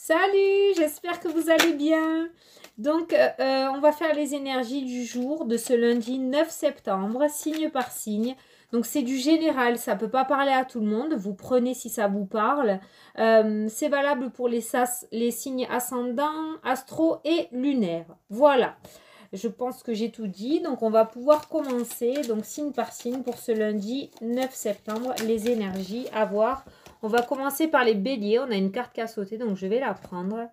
Salut, j'espère que vous allez bien. Donc, on va faire les énergies du jour de ce lundi 9 septembre, signe par signe. Donc, c'est du général, ça ne peut pas parler à tout le monde. Vous prenez si ça vous parle. C'est valable pour les signes ascendants, astro et lunaires. Voilà, je pense que j'ai tout dit. Donc, on va pouvoir commencer, donc signe par signe, pour ce lundi 9 septembre, les énergies à voir. On va commencer par les béliers. On a une carte qui a sauté, donc je vais la prendre.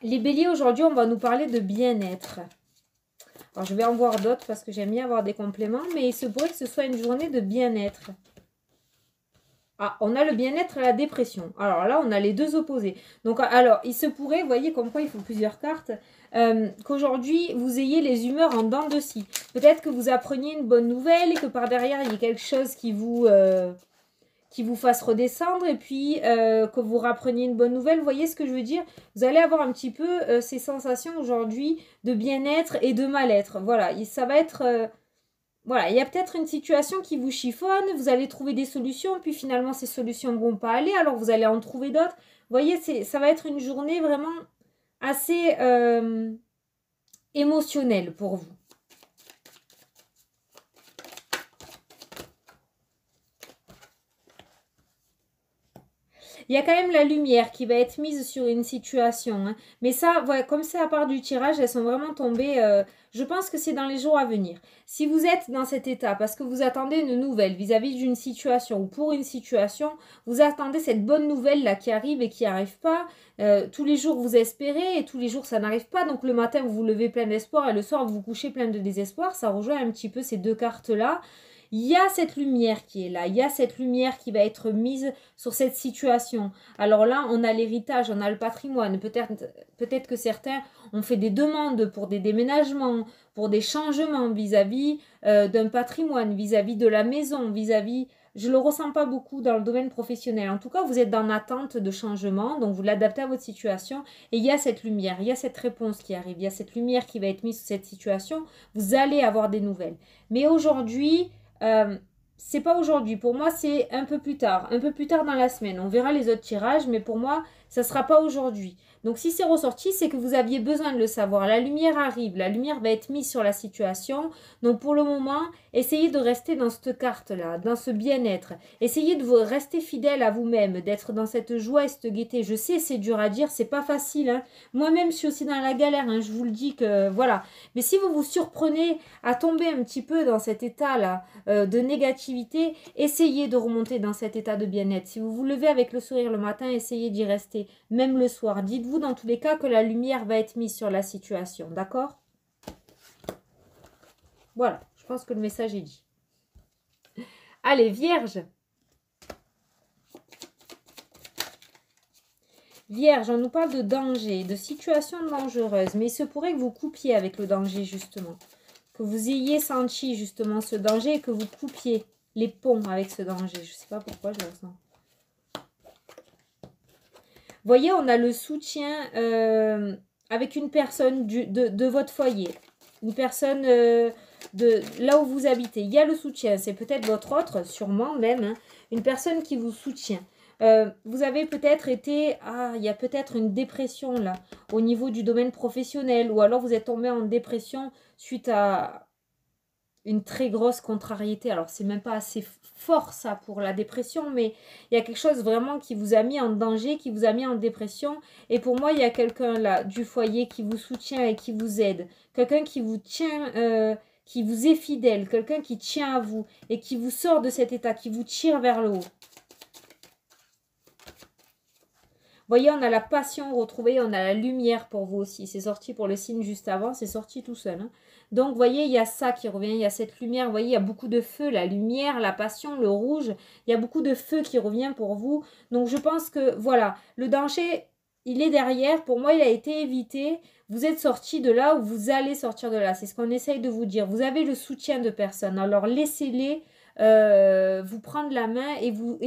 Les béliers, aujourd'hui, on va nous parler de bien-être. Alors, je vais en voir d'autres parce que j'aime bien avoir des compléments, mais il se pourrait que ce soit une journée de bien-être. Ah, on a le bien-être et la dépression. Alors là, on a les deux opposés. Donc, alors, il se pourrait, vous voyez comme quoi il faut plusieurs cartes, qu'aujourd'hui, vous ayez les humeurs en dents de scie. Peut-être que vous appreniez une bonne nouvelle et que par derrière, il y ait quelque chose qui vous fasse redescendre et puis que vous rappreniez une bonne nouvelle. Vous voyez ce que je veux dire? Vous allez avoir un petit peu ces sensations aujourd'hui de bien-être et de mal-être. Voilà, et ça va être... voilà, il y a peut-être une situation qui vous chiffonne, vous allez trouver des solutions, puis finalement ces solutions ne vont pas aller, alors vous allez en trouver d'autres. Vous voyez, ça va être une journée vraiment assez émotionnelle pour vous. Il y a quand même la lumière qui va être mise sur une situation. Hein. Mais ça, voilà, comme c'est à part du tirage, elles sont vraiment tombées. Je pense que c'est dans les jours à venir. Si vous êtes dans cet état parce que vous attendez une nouvelle vis-à-vis d'une situation ou pour une situation, vous attendez cette bonne nouvelle-là qui arrive et qui n'arrive pas. Tous les jours, vous espérez et tous les jours, ça n'arrive pas. Donc le matin, vous vous levez plein d'espoir et le soir, vous vous couchez plein de désespoir. Ça rejoint un petit peu ces deux cartes-là. Il y a cette lumière qui est là, il y a cette lumière qui va être mise sur cette situation. Alors là, on a l'héritage, on a le patrimoine. Peut-être que certains ont fait des demandes pour des déménagements, pour des changements vis-à-vis d'un patrimoine, vis-à-vis de la maison, vis-à-vis... Je ne le ressens pas beaucoup dans le domaine professionnel. En tout cas, vous êtes dans l'attente de changement, donc vous l'adaptez à votre situation. Et il y a cette lumière, il y a cette réponse qui arrive, il y a cette lumière qui va être mise sur cette situation. Vous allez avoir des nouvelles. Mais aujourd'hui... c'est pas aujourd'hui, pour moi c'est un peu plus tard dans la semaine, on verra les autres tirages, mais pour moi ça sera pas aujourd'hui. Donc si c'est ressorti, c'est que vous aviez besoin de le savoir. La lumière arrive, la lumière va être mise sur la situation. Donc pour le moment, essayez de rester dans cette carte-là, dans ce bien-être. Essayez de vous rester fidèle à vous-même, d'être dans cette joie et cette gaieté. Je sais, c'est dur à dire, c'est pas facile. Hein. Moi-même, je suis aussi dans la galère, hein, je vous le dis que voilà. Mais si vous vous surprenez à tomber un petit peu dans cet état-là de négativité, essayez de remonter dans cet état de bien-être. Si vous vous levez avec le sourire le matin, essayez d'y rester, même le soir. Dites-vous dans tous les cas que la lumière va être mise sur la situation, d'accord? Voilà, je pense que le message est dit. Allez, Vierge. Vierge, on nous parle de danger, de situation dangereuse, mais il se pourrait que vous coupiez avec le danger, justement. Que vous ayez senti, justement, ce danger et que vous coupiez les ponts avec ce danger. Je ne sais pas pourquoi je le ressens. Vous voyez, on a le soutien avec une personne de votre foyer. Une personne de là où vous habitez. Il y a le soutien. C'est peut-être votre autre, sûrement même. Hein, une personne qui vous soutient. Vous avez peut-être été... Ah, il y a peut-être une dépression là, au niveau du domaine professionnel. Ou alors vous êtes tombé en dépression suite à une très grosse contrariété. Alors, c'est même pas assez fort ça pour la dépression, mais il y a quelque chose vraiment qui vous a mis en danger, qui vous a mis en dépression. Et pour moi, il y a quelqu'un là du foyer qui vous soutient et qui vous aide. Quelqu'un qui vous tient, qui vous est fidèle. Quelqu'un qui tient à vous et qui vous sort de cet état, qui vous tire vers le haut. Vous voyez, on a la passion retrouvée, on a la lumière pour vous aussi. C'est sorti pour le signe juste avant, c'est sorti tout seul. Hein. Donc, vous voyez, il y a ça qui revient, il y a cette lumière. Vous voyez, il y a beaucoup de feu, la lumière, la passion, le rouge. Il y a beaucoup de feu qui revient pour vous. Donc, je pense que, voilà, le danger, il est derrière. Pour moi, il a été évité. Vous êtes sorti de là ou vous allez sortir de là. C'est ce qu'on essaye de vous dire. Vous avez le soutien de personne. Alors, laissez-les vous prendre la main et vous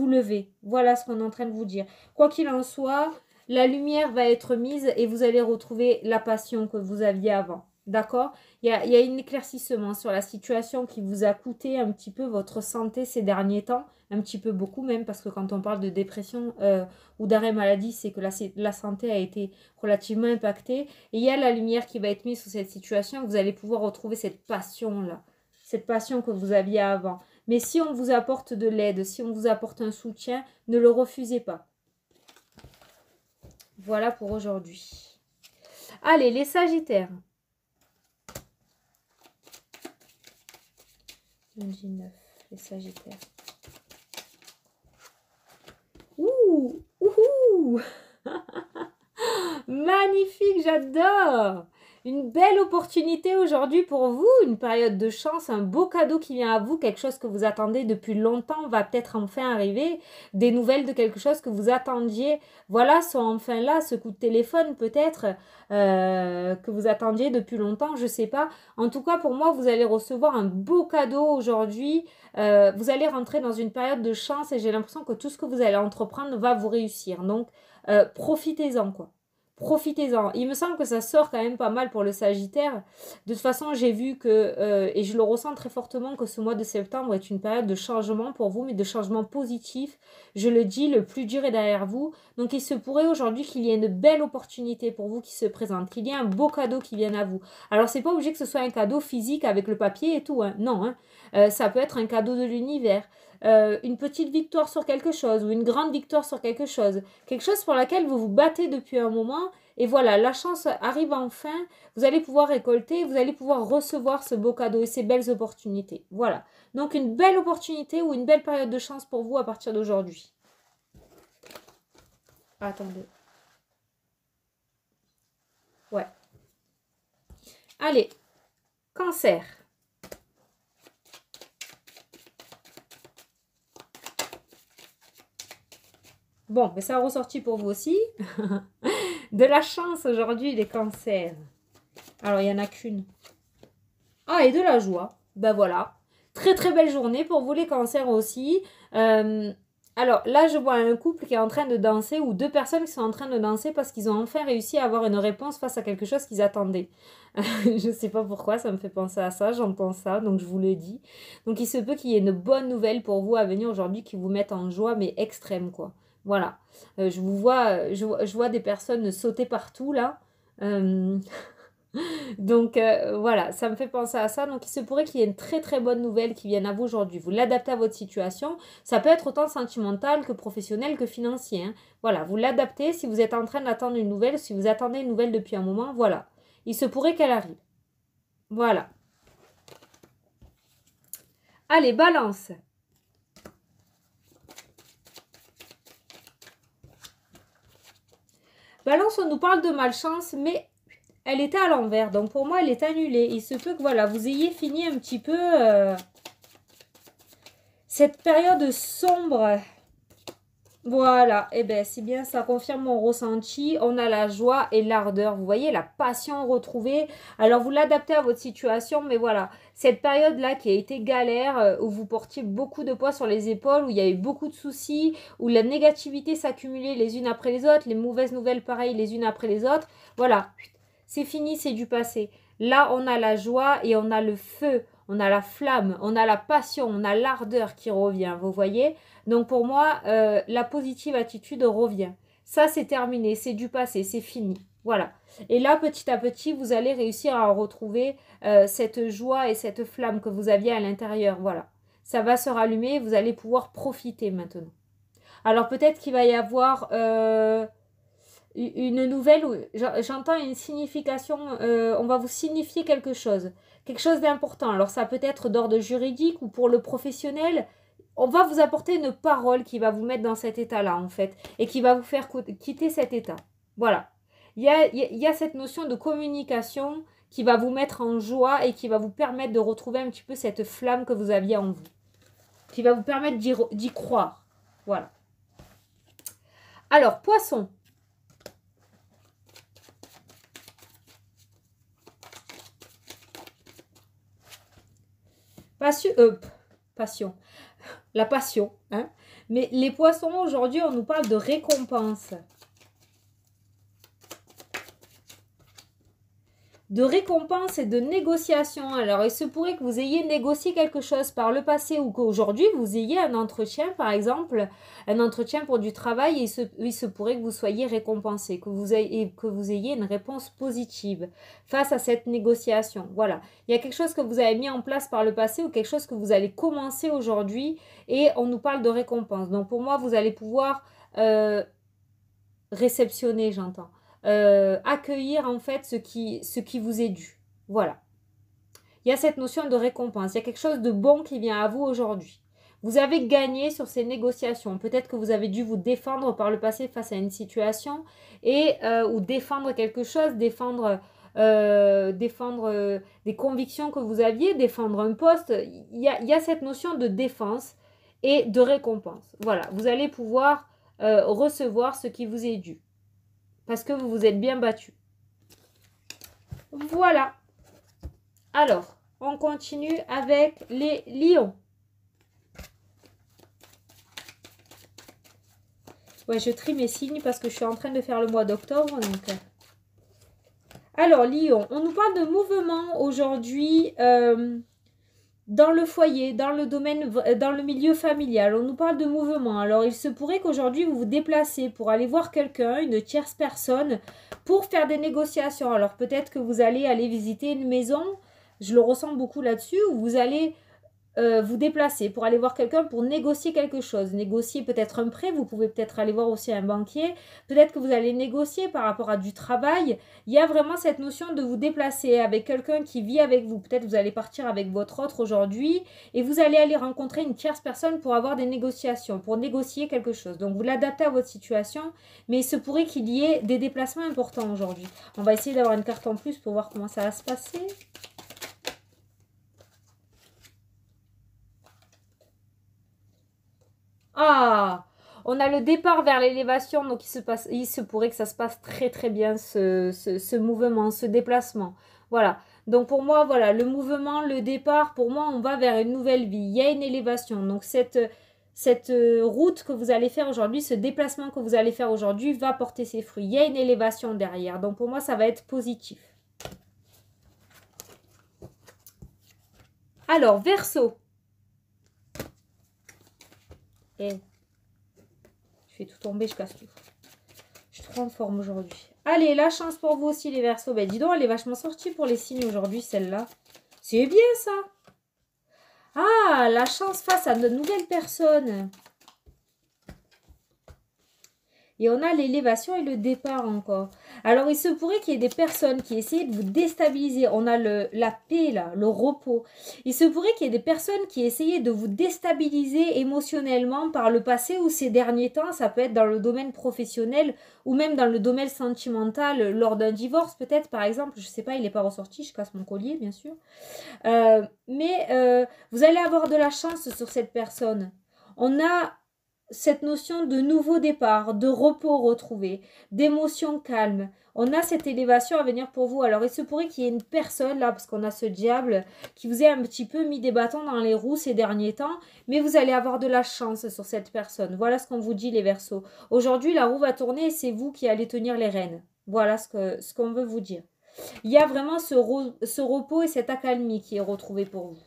lever. Voilà ce qu'on est en train de vous dire. Quoi qu'il en soit, la lumière va être mise et vous allez retrouver la passion que vous aviez avant. D'accord? Il y a un éclaircissement sur la situation qui vous a coûté un petit peu votre santé ces derniers temps, un petit peu beaucoup même, parce que quand on parle de dépression ou d'arrêt maladie, c'est que la santé a été relativement impactée. Et il y a la lumière qui va être mise sur cette situation, vous allez pouvoir retrouver cette passion-là, cette passion que vous aviez avant. Mais si on vous apporte de l'aide, si on vous apporte un soutien, ne le refusez pas. Voilà pour aujourd'hui. Allez, les Sagittaires. Lundi 9, les Sagittaires. Ouh, ouh, magnifique, j'adore. Une belle opportunité aujourd'hui pour vous, une période de chance, un beau cadeau qui vient à vous, quelque chose que vous attendez depuis longtemps va peut-être enfin arriver, des nouvelles de quelque chose que vous attendiez, voilà, sont enfin là, ce coup de téléphone peut-être que vous attendiez depuis longtemps, je sais pas. En tout cas, pour moi, vous allez recevoir un beau cadeau aujourd'hui, vous allez rentrer dans une période de chance et j'ai l'impression que tout ce que vous allez entreprendre va vous réussir, donc profitez-en quoi. Profitez-en. Il me semble que ça sort quand même pas mal pour le Sagittaire. De toute façon, j'ai vu que, et je le ressens très fortement, que ce mois de septembre est une période de changement pour vous, mais de changement positif. Je le dis, le plus dur est derrière vous. Donc, il se pourrait aujourd'hui qu'il y ait une belle opportunité pour vous qui se présente, qu'il y ait un beau cadeau qui vienne à vous. Alors, c'est pas obligé que ce soit un cadeau physique avec le papier et tout, hein. Non, hein. Ça peut être un cadeau de l'univers. Une petite victoire sur quelque chose ou une grande victoire sur quelque chose pour laquelle vous vous battez depuis un moment et voilà, la chance arrive enfin, vous allez pouvoir récolter, vous allez pouvoir recevoir ce beau cadeau et ces belles opportunités. Voilà, donc une belle opportunité ou une belle période de chance pour vous à partir d'aujourd'hui. Attendez. Ouais. Allez, Cancer. Bon, mais ça a ressorti pour vous aussi. De la chance aujourd'hui, les cancers. Alors, il n'y en a qu'une. Ah, et de la joie. Ben voilà. Très très belle journée pour vous les cancers aussi. Alors là, je vois un couple qui est en train de danser ou deux personnes qui sont en train de danser parce qu'ils ont enfin réussi à avoir une réponse face à quelque chose qu'ils attendaient. Je ne sais pas pourquoi, ça me fait penser à ça, j'entends ça, donc je vous le dis. Donc il se peut qu'il y ait une bonne nouvelle pour vous à venir aujourd'hui qui vous mette en joie, mais extrême quoi. Voilà. Je vois des personnes sauter partout là. Donc voilà, ça me fait penser à ça. Donc il se pourrait qu'il y ait une très très bonne nouvelle qui vienne à vous aujourd'hui. Vous l'adaptez à votre situation. Ça peut être autant sentimental que professionnel que financier, hein. Voilà, vous l'adaptez. Si vous êtes en train d'attendre une nouvelle, si vous attendez une nouvelle depuis un moment, voilà. Il se pourrait qu'elle arrive. Voilà. Allez, Balance. Balance, on nous parle de malchance, mais elle était à l'envers. Donc pour moi, elle est annulée. Il se peut que voilà, vous ayez fini un petit peu cette période sombre. Voilà, et bien c'est bien, ça confirme mon ressenti. On a la joie et l'ardeur, vous voyez, la passion retrouvée. Alors vous l'adaptez à votre situation, mais voilà, cette période-là qui a été galère, où vous portiez beaucoup de poids sur les épaules, où il y a eu beaucoup de soucis, où la négativité s'accumulait les unes après les autres, les mauvaises nouvelles pareil les unes après les autres. Voilà, c'est fini, c'est du passé. Là, on a la joie et on a le feu, on a la flamme, on a la passion, on a l'ardeur qui revient, vous voyez. Donc pour moi, la positive attitude revient. Ça, c'est terminé, c'est du passé, c'est fini. Voilà. Et là, petit à petit, vous allez réussir à retrouver cette joie et cette flamme que vous aviez à l'intérieur. Voilà. Ça va se rallumer, vous allez pouvoir profiter maintenant. Alors peut-être qu'il va y avoir une nouvelle où j'entends une signification, on va vous signifier quelque chose d'important. Alors ça peut être d'ordre juridique ou pour le professionnel. On va vous apporter une parole qui va vous mettre dans cet état-là, en fait, et qui va vous faire quitter cet état. Voilà. Il y a cette notion de communication qui va vous mettre en joie et qui va vous permettre de retrouver un petit peu cette flamme que vous aviez en vous. Qui va vous permettre d'y croire. Voilà. Alors, Poisson. Passion. La passion, hein. Mais les poissons, aujourd'hui, on nous parle de récompense. de récompense et de négociation. Alors, il se pourrait que vous ayez négocié quelque chose par le passé ou qu'aujourd'hui, vous ayez un entretien, par exemple, un entretien pour du travail et il se pourrait que vous soyez récompensé, que vous ayez une réponse positive face à cette négociation. Voilà. Il y a quelque chose que vous avez mis en place par le passé ou quelque chose que vous allez commencer aujourd'hui et on nous parle de récompense. Donc, pour moi, vous allez pouvoir réceptionner, j'entends. Accueillir en fait ce qui vous est dû. Voilà. Il y a cette notion de récompense. Il y a quelque chose de bon qui vient à vous aujourd'hui. Vous avez gagné sur ces négociations. Peut-être que vous avez dû vous défendre par le passé face à une situation et ou défendre quelque chose, défendre des convictions que vous aviez, défendre un poste. Il y a cette notion de défense et de récompense. Voilà. Vous allez pouvoir recevoir ce qui vous est dû. Parce que vous vous êtes bien battu. Voilà. Alors, on continue avec les lions. Ouais, je trie mes signes parce que je suis en train de faire le mois d'octobre. Donc... Alors, lion, on nous parle de mouvement aujourd'hui dans le foyer, dans le domaine, dans le milieu familial. On nous parle de mouvement. Alors, il se pourrait qu'aujourd'hui, vous vous déplacez pour aller voir quelqu'un, une tierce personne, pour faire des négociations. Alors, peut-être que vous allez aller visiter une maison, je le ressens beaucoup là-dessus, ou vous allez vous déplacer pour aller voir quelqu'un pour négocier quelque chose. Négocier peut-être un prêt, vous pouvez peut-être aller voir aussi un banquier. Peut-être que vous allez négocier par rapport à du travail. Il y a vraiment cette notion de vous déplacer avec quelqu'un qui vit avec vous. Peut-être vous allez partir avec votre autre aujourd'hui et vous allez aller rencontrer une tierce personne pour avoir des négociations, pour négocier quelque chose. Donc vous l'adaptez à votre situation, mais il se pourrait qu'il y ait des déplacements importants aujourd'hui. On va essayer d'avoir une carte en plus pour voir comment ça va se passer. Ah, on a le départ vers l'élévation, donc il se pourrait que ça se passe très très bien ce mouvement, ce déplacement. Voilà, donc pour moi, voilà, le mouvement, le départ, pour moi, on va vers une nouvelle vie. Il y a une élévation, donc cette route que vous allez faire aujourd'hui, ce déplacement que vous allez faire aujourd'hui va porter ses fruits. Il y a une élévation derrière, donc pour moi, ça va être positif. Alors, Verseau. Et je fais tout tomber, je casse tout. Je suis trop en forme aujourd'hui. Allez, la chance pour vous aussi les Verseaux. Ben dis donc, elle est vachement sortie pour les signes aujourd'hui, celle-là. C'est bien ça. Ah, la chance face à de nouvelles personnes. Et on a l'élévation et le départ encore. Alors, il se pourrait qu'il y ait des personnes qui essaient de vous déstabiliser. On a la paix, là, le repos. Il se pourrait qu'il y ait des personnes qui essayaient de vous déstabiliser émotionnellement par le passé ou ces derniers temps. Ça peut être dans le domaine professionnel ou même dans le domaine sentimental lors d'un divorce, peut-être, par exemple. Je ne sais pas, il n'est pas ressorti. Je casse mon collier, bien sûr. Mais vous allez avoir de la chance sur cette personne. On a cette notion de nouveau départ, de repos retrouvé, d'émotion calme. On a cette élévation à venir pour vous. Alors, il se pourrait qu'il y ait une personne, là, parce qu'on a ce diable, qui vous ait un petit peu mis des bâtons dans les roues ces derniers temps, mais vous allez avoir de la chance sur cette personne. Voilà ce qu'on vous dit, les Verseaux. Aujourd'hui, la roue va tourner et c'est vous qui allez tenir les rênes. Voilà ce qu'on veut vous dire. Il y a vraiment ce repos et cette accalmie qui est retrouvé pour vous.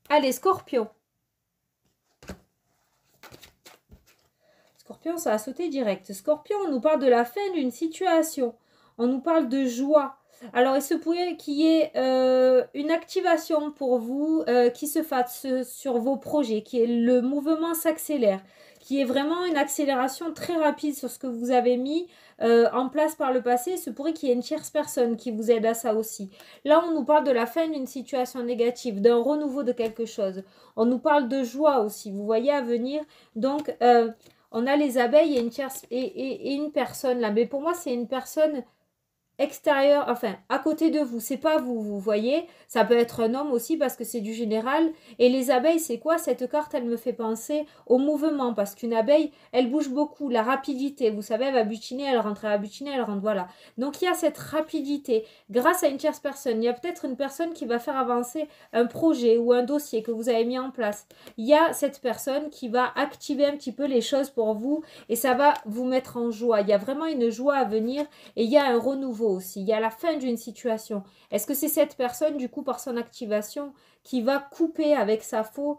Allez, Scorpion. Scorpion, ça a sauté direct. Scorpion, on nous parle de la fin d'une situation. On nous parle de joie. Alors, il se pourrait qu'il y ait une activation pour vous qui se fasse sur vos projets, qui est le mouvement s'accélère, qui est vraiment une accélération très rapide sur ce que vous avez mis en place par le passé. Il se pourrait qu'il y ait une tierce personne qui vous aide à ça aussi. Là, on nous parle de la fin d'une situation négative, d'un renouveau de quelque chose. On nous parle de joie aussi, vous voyez, à venir. Donc, on a les abeilles et une personne là. Mais pour moi, c'est une personne extérieur, enfin à côté de vous, c'est pas vous, vous voyez, ça peut être un homme aussi parce que c'est du général. Et les abeilles, c'est quoi? Cette carte, elle me fait penser au mouvement parce qu'une abeille, elle bouge beaucoup, la rapidité, vous savez, elle va butiner, elle va butiner, elle rentre, voilà. Donc il y a cette rapidité grâce à une tierce personne. Il y a peut-être une personne qui va faire avancer un projet ou un dossier que vous avez mis en place. Il y a cette personne qui va activer un petit peu les choses pour vous et ça va vous mettre en joie. Il y a vraiment une joie à venir. Et il y a un renouveau aussi, il y a la fin d'une situation. Est-ce que c'est cette personne, du coup, par son activation, qui va couper avec sa faux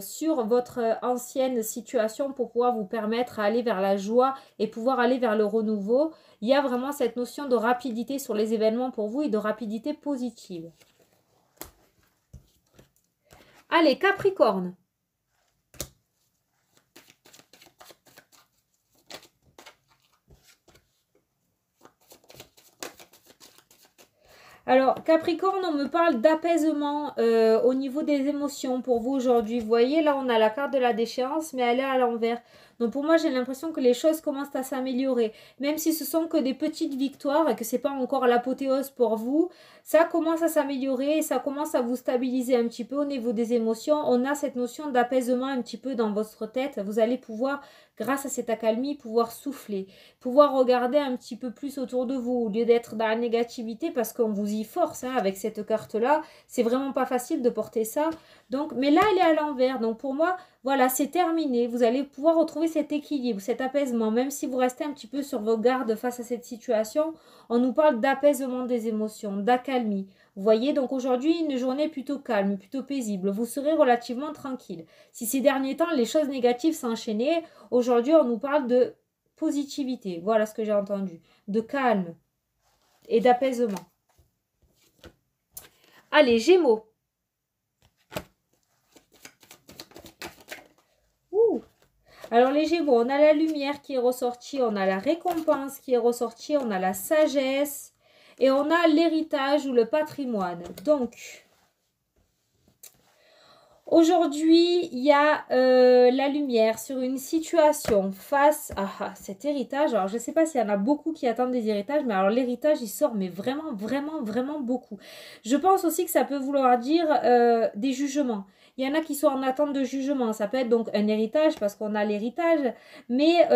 sur votre ancienne situation pour pouvoir vous permettre à aller vers la joie et pouvoir aller vers le renouveau? Il y a vraiment cette notion de rapidité sur les événements pour vous et de rapidité positive. Allez, Capricorne. Alors, Capricorne, on me parle d'apaisement au niveau des émotions pour vous aujourd'hui. Vous voyez, là, on a la carte de la déchéance, mais elle est à l'envers. Donc, pour moi, j'ai l'impression que les choses commencent à s'améliorer. Même si ce sont que des petites victoires et que ce n'est pas encore l'apothéose pour vous, ça commence à s'améliorer et ça commence à vous stabiliser un petit peu au niveau des émotions. On a cette notion d'apaisement un petit peu dans votre tête. Vous allez pouvoir, grâce à cette accalmie, pouvoir souffler, pouvoir regarder un petit peu plus autour de vous au lieu d'être dans la négativité parce qu'on vous y force hein, avec cette carte-là. C'est vraiment pas facile de porter ça. Donc, mais là, elle est à l'envers. Donc, pour moi, voilà, c'est terminé. Vous allez pouvoir retrouver cet équilibre, cet apaisement. Même si vous restez un petit peu sur vos gardes face à cette situation, on nous parle d'apaisement des émotions, d'accalmie. Vous voyez, donc aujourd'hui, une journée plutôt calme, plutôt paisible. Vous serez relativement tranquille. Si ces derniers temps, les choses négatives s'enchaînaient, aujourd'hui, on nous parle de positivité. Voilà ce que j'ai entendu. De calme et d'apaisement. Allez, Gémeaux. Ouh. Alors les Gémeaux, on a la lumière qui est ressortie, on a la récompense qui est ressortie, on a la sagesse et on a l'héritage ou le patrimoine. Donc, aujourd'hui, il y a la lumière sur une situation face à cet héritage. Alors, je ne sais pas s'il y en a beaucoup qui attendent des héritages, mais alors l'héritage, il sort, mais vraiment, vraiment, vraiment beaucoup. Je pense aussi que ça peut vouloir dire des jugements. Il y en a qui sont en attente de jugement. Ça peut être donc un héritage parce qu'on a l'héritage, mais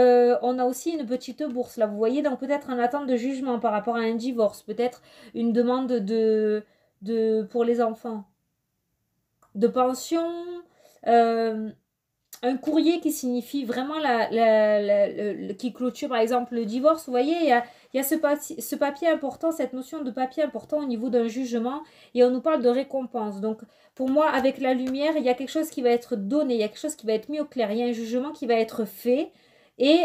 on a aussi une petite bourse. Là, vous voyez, donc peut-être en attente de jugement par rapport à un divorce, peut-être une demande pour les enfants de pension, euh, un courrier qui signifie vraiment qui clôture par exemple le divorce. Vous voyez, il y a ce papier important, cette notion de papier important au niveau d'un jugement et on nous parle de récompense. Donc pour moi, avec la lumière, il y a quelque chose qui va être donné, il y a quelque chose qui va être mis au clair, il y a un jugement qui va être fait. Et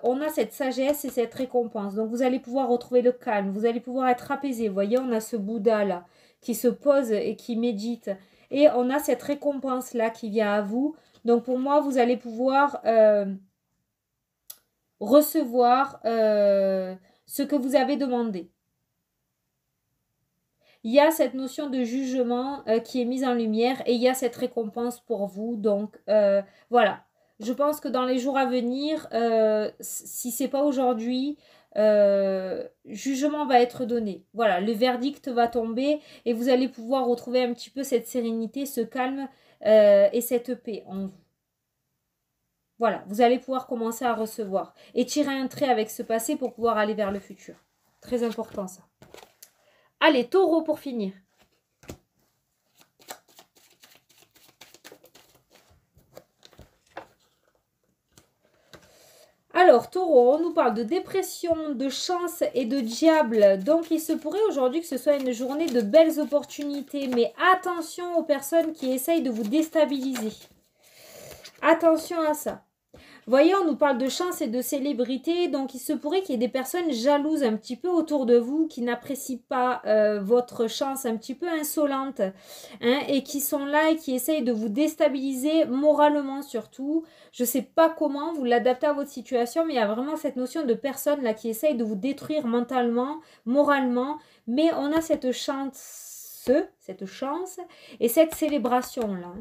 on a cette sagesse et cette récompense. Donc vous allez pouvoir retrouver le calme, vous allez pouvoir être apaisé. Vous voyez, on a ce Bouddha là qui se pose et qui médite. Et on a cette récompense-là qui vient à vous. Donc pour moi, vous allez pouvoir recevoir ce que vous avez demandé. Il y a cette notion de jugement qui est mise en lumière et il y a cette récompense pour vous. Donc voilà, je pense que dans les jours à venir, si ce n'est pas aujourd'hui, jugement va être donné. Voilà, le verdict va tomber et vous allez pouvoir retrouver un petit peu cette sérénité, ce calme et cette paix en vous. Voilà, vous allez pouvoir commencer à recevoir et tirer un trait avec ce passé pour pouvoir aller vers le futur. Très important ça. Allez, Taureau pour finir. Alors, Taureau, on nous parle de dépression, de chance et de diable. Donc, il se pourrait aujourd'hui que ce soit une journée de belles opportunités. Mais attention aux personnes qui essayent de vous déstabiliser. Attention à ça. Vous voyez, on nous parle de chance et de célébrité, donc il se pourrait qu'il y ait des personnes jalouses un petit peu autour de vous, qui n'apprécient pas votre chance, un petit peu insolente, hein, et qui sont là et qui essayent de vous déstabiliser moralement surtout. Je ne sais pas comment vous l'adaptez à votre situation, mais il y a vraiment cette notion de personnes là qui essayent de vous détruire mentalement, moralement, mais on a cette chance et cette célébration là.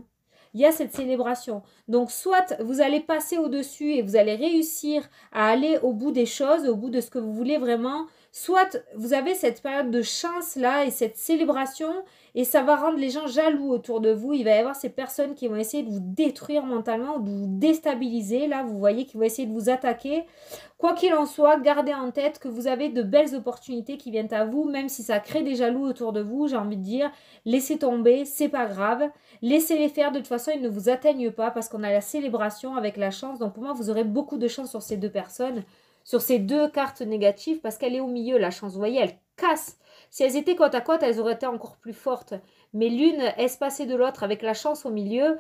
il y a cette célébration. Donc, soit vous allez passer au-dessus et vous allez réussir à aller au bout des choses, au bout de ce que vous voulez vraiment, soit vous avez cette période de chance-là et cette célébration et ça va rendre les gens jaloux autour de vous. Il va y avoir ces personnes qui vont essayer de vous détruire mentalement ou de vous déstabiliser. Là, vous voyez qu'ils vont essayer de vous attaquer. Quoi qu'il en soit, gardez en tête que vous avez de belles opportunités qui viennent à vous, même si ça crée des jaloux autour de vous. J'ai envie de dire, laissez tomber, c'est pas grave. Laissez-les faire, de toute façon, ils ne vous atteignent pas parce qu'on a la célébration avec la chance. Donc pour moi, vous aurez beaucoup de chance sur ces deux personnes, sur ces deux cartes négatives parce qu'elle est au milieu, la chance. Vous voyez, elle casse. Si elles étaient côte à côte, elles auraient été encore plus fortes. Mais l'une espacée de l'autre avec la chance au milieu,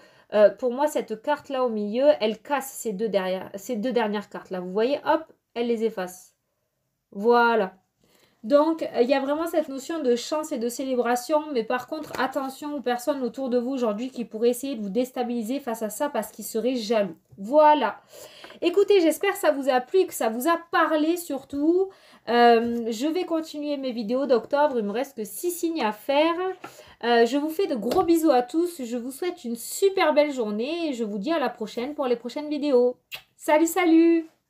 pour moi, cette carte-là au milieu, elle casse ces deux dernières cartes-là. Vous voyez, hop, elle les efface. Voilà. Donc, il y a vraiment cette notion de chance et de célébration, mais par contre, attention aux personnes autour de vous aujourd'hui qui pourraient essayer de vous déstabiliser face à ça parce qu'ils seraient jaloux. Voilà. Écoutez, j'espère que ça vous a plu et que ça vous a parlé surtout. Je vais continuer mes vidéos d'octobre, il me reste que 6 signes à faire. Je vous fais de gros bisous à tous, je vous souhaite une super belle journée et je vous dis à la prochaine pour les prochaines vidéos. Salut, salut!